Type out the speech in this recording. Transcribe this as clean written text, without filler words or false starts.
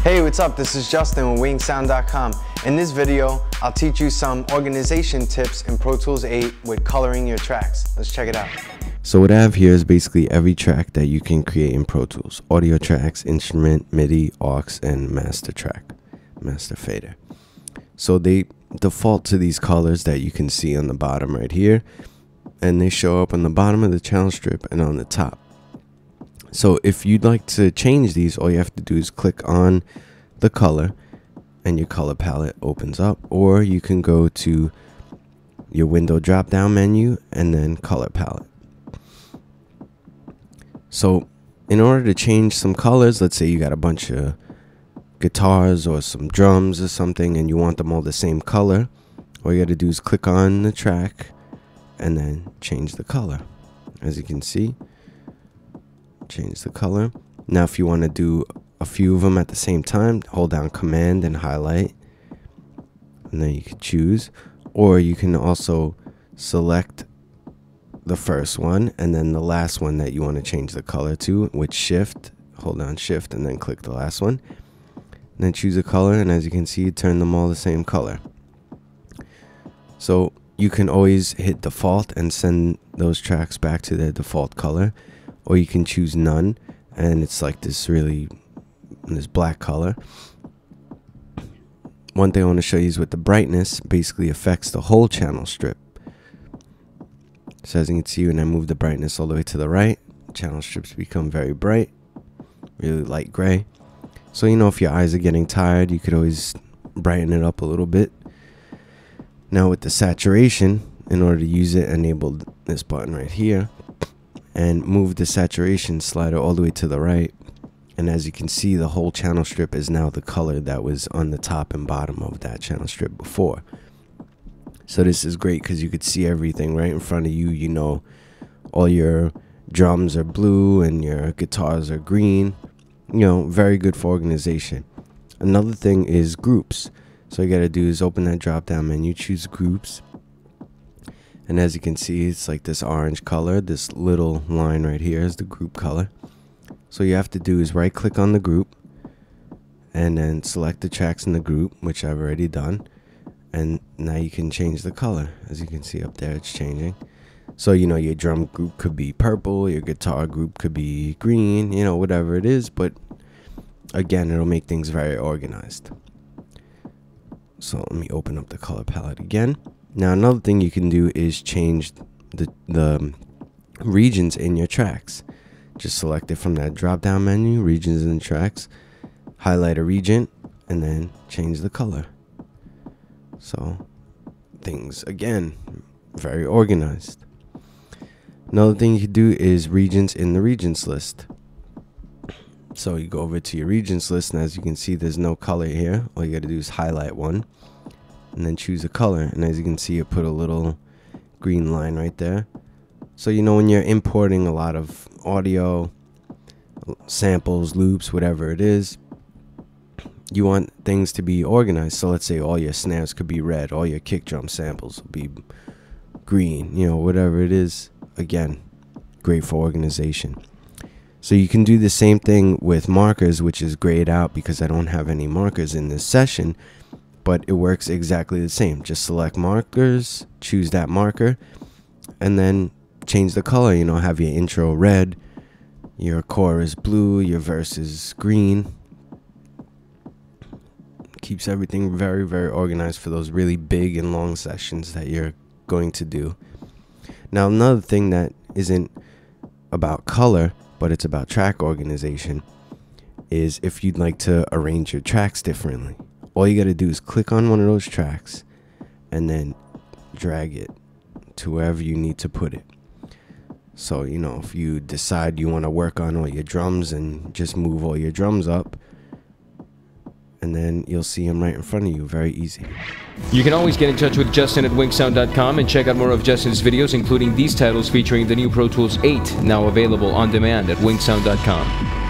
Hey, what's up? This is Justin with WinkSound.com. In this video, I'll teach you some organization tips in Pro Tools 8 with coloring your tracks. Let's check it out. So what I have here is basically every track that you can create in Pro Tools. Audio tracks, instrument, MIDI, aux, and master track, master fader. So they default to these colors that you can see on the bottom right here. And they show up on the bottom of the channel strip and on the top. So if you'd like to change these, all you have to do is click on the color and your color palette opens up, or you can go to your window drop down menu and then color palette. So in order to change some colors, let's say you got a bunch of guitars or some drums or something and you want them all the same color, all you got to do is click on the track and then change the color. As you can see, change the color. Now if you want to do a few of them at the same time, hold down Command and highlight, and then you can choose. Or you can also select the first one and then the last one that you want to change the color to with Shift. Hold down Shift and then click the last one, and then choose a color, and as you can see, turn them all the same color. So you can always hit default and send those tracks back to their default color, or you can choose none and it's like this black color. One thing I want to show you is with the brightness, basically affects the whole channel strip. So as you can see, when I move the brightness all the way to the right, channel strips become very bright, really light gray. So you know, if your eyes are getting tired, you could always brighten it up a little bit. Now with the saturation, in order to use it, enable this button right here and move the saturation slider all the way to the right. And as you can see, the whole channel strip is now the color that was on the top and bottom of that channel strip before. So this is great because you could see everything right in front of you. You know, all your drums are blue and your guitars are green. You know, very good for organization. Another thing is groups. So all you gotta do is open that drop down menu, choose groups. And as you can see, it's like this orange color. This little line right here is the group color. So you have to do is right click on the group and then select the tracks in the group, which I've already done. And now you can change the color. As you can see up there, it's changing. So you know, your drum group could be purple, your guitar group could be green, you know, whatever it is. But again, it'll make things very organized. So let me open up the color palette again. Now another thing you can do is change the regions in your tracks. Just select it from that drop down menu, regions and tracks, highlight a region, and then change the color. So things, again, very organized. Another thing you can do is regions in the regions list. So you go over to your regions list, and as you can see, there's no color here. All you got to do is highlight one and then choose a color, and as you can see, it put a little green line right there. So you know, when you're importing a lot of audio, samples, loops, whatever it is, you want things to be organized. So let's say all your snares could be red, all your kick drum samples will be green, you know, whatever it is. Again, great for organization. So you can do the same thing with markers, which is grayed out because I don't have any markers in this session, but it works exactly the same. Just select markers, choose that marker, and then change the color. You know, have your intro red, your chorus blue, your verse is green. Keeps everything very, very organized for those really big and long sessions that you're going to do. Now, another thing that isn't about color, but it's about track organization, is if you'd like to arrange your tracks differently. All you got to do is click on one of those tracks and then drag it to wherever you need to put it. So, you know, if you decide you want to work on all your drums, and just move all your drums up, and then you'll see them right in front of you. Very easy. You can always get in touch with Justin at WinkSound.com and check out more of Justin's videos, including these titles featuring the new Pro Tools 8, now available on demand at WinkSound.com.